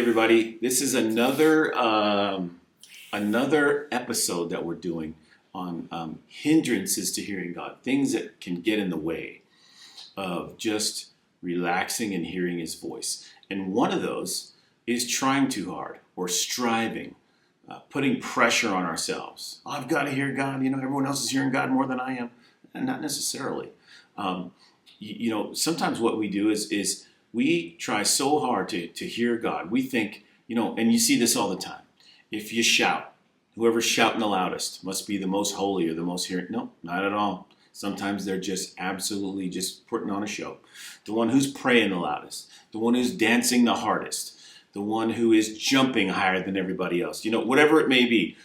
everybody, this is another episode that we're doing on hindrances to hearing God, things that can get in the way of just relaxing and hearing His voice. And one of those is trying too hard or striving, putting pressure on ourselves. Oh, I've got to hear God. Everyone else is hearing God more than I am. And not necessarily. Sometimes what we do is we try so hard to hear God. We think, and you see this all the time. If you shout, whoever's shouting the loudest must be the most holy or the most hearing. No, not at all. Sometimes they're just absolutely just putting on a show. The one who's praying the loudest, the one who's dancing the hardest, the one who is jumping higher than everybody else. Whatever it may be.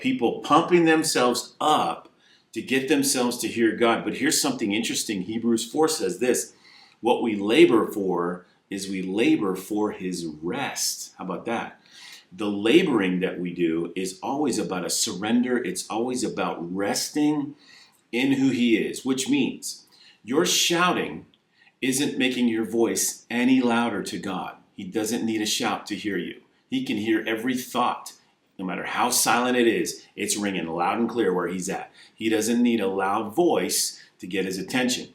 People pumping themselves up to get themselves to hear God. But here's something interesting. Hebrews 4 says this: what we labor for is we labor for His rest. How about that? The laboring that we do is always about a surrender. It's always about resting in who He is, which means your shouting isn't making your voice any louder to God. He doesn't need a shout to hear you. He can hear every thought. No matter how silent it is, it's ringing loud and clear where He's at. He doesn't need a loud voice to get His attention.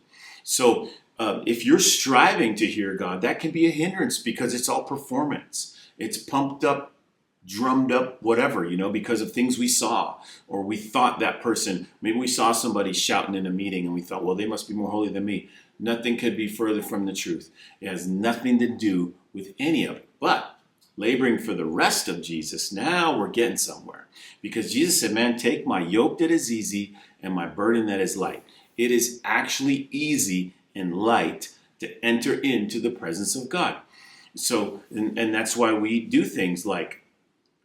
So if you're striving to hear God, that can be a hindrance because it's all performance. It's pumped up, drummed up, whatever, because of things we saw, or we thought that person, maybe we saw somebody shouting in a meeting and we thought, well, they must be more holy than me. Nothing could be further from the truth. It has nothing to do with any of it. But laboring for the rest of Jesus, now we're getting somewhere. Because Jesus said, man, take my yoke that is easy and my burden that is light. It is actually easy and light to enter into the presence of God. So, and that's why we do things like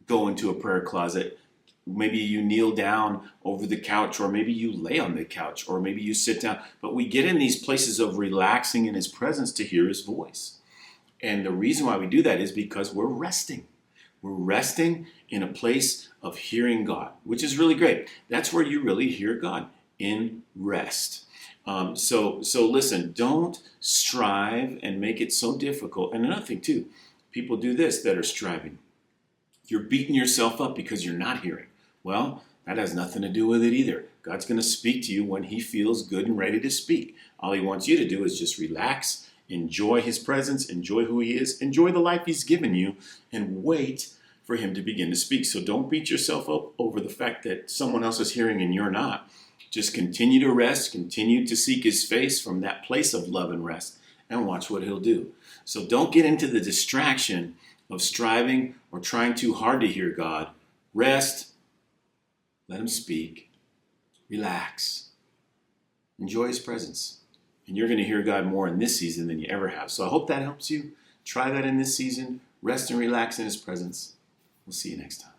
go into a prayer closet. Maybe you kneel down over the couch, or maybe you lay on the couch, or maybe you sit down. But we get in these places of relaxing in His presence to hear His voice. And the reason why we do that is because we're resting. We're resting in a place of hearing God, which is really great. That's where you really hear God, in rest. So listen, don't strive and make it so difficult. And another thing too, people do this that are striving. You're beating yourself up because you're not hearing. Well, that has nothing to do with it either. God's going to speak to you when He feels good and ready to speak. All He wants you to do is just relax, enjoy His presence, enjoy who He is, enjoy the life He's given you, and wait for Him to begin to speak. So don't beat yourself up over the fact that someone else is hearing and you're not. Just continue to rest, continue to seek His face from that place of love and rest, and watch what He'll do. So don't get into the distraction of striving or trying too hard to hear God. Rest, let Him speak, relax, enjoy His presence. And you're going to hear God more in this season than you ever have. So I hope that helps you. Try that in this season. Rest and relax in His presence. We'll see you next time.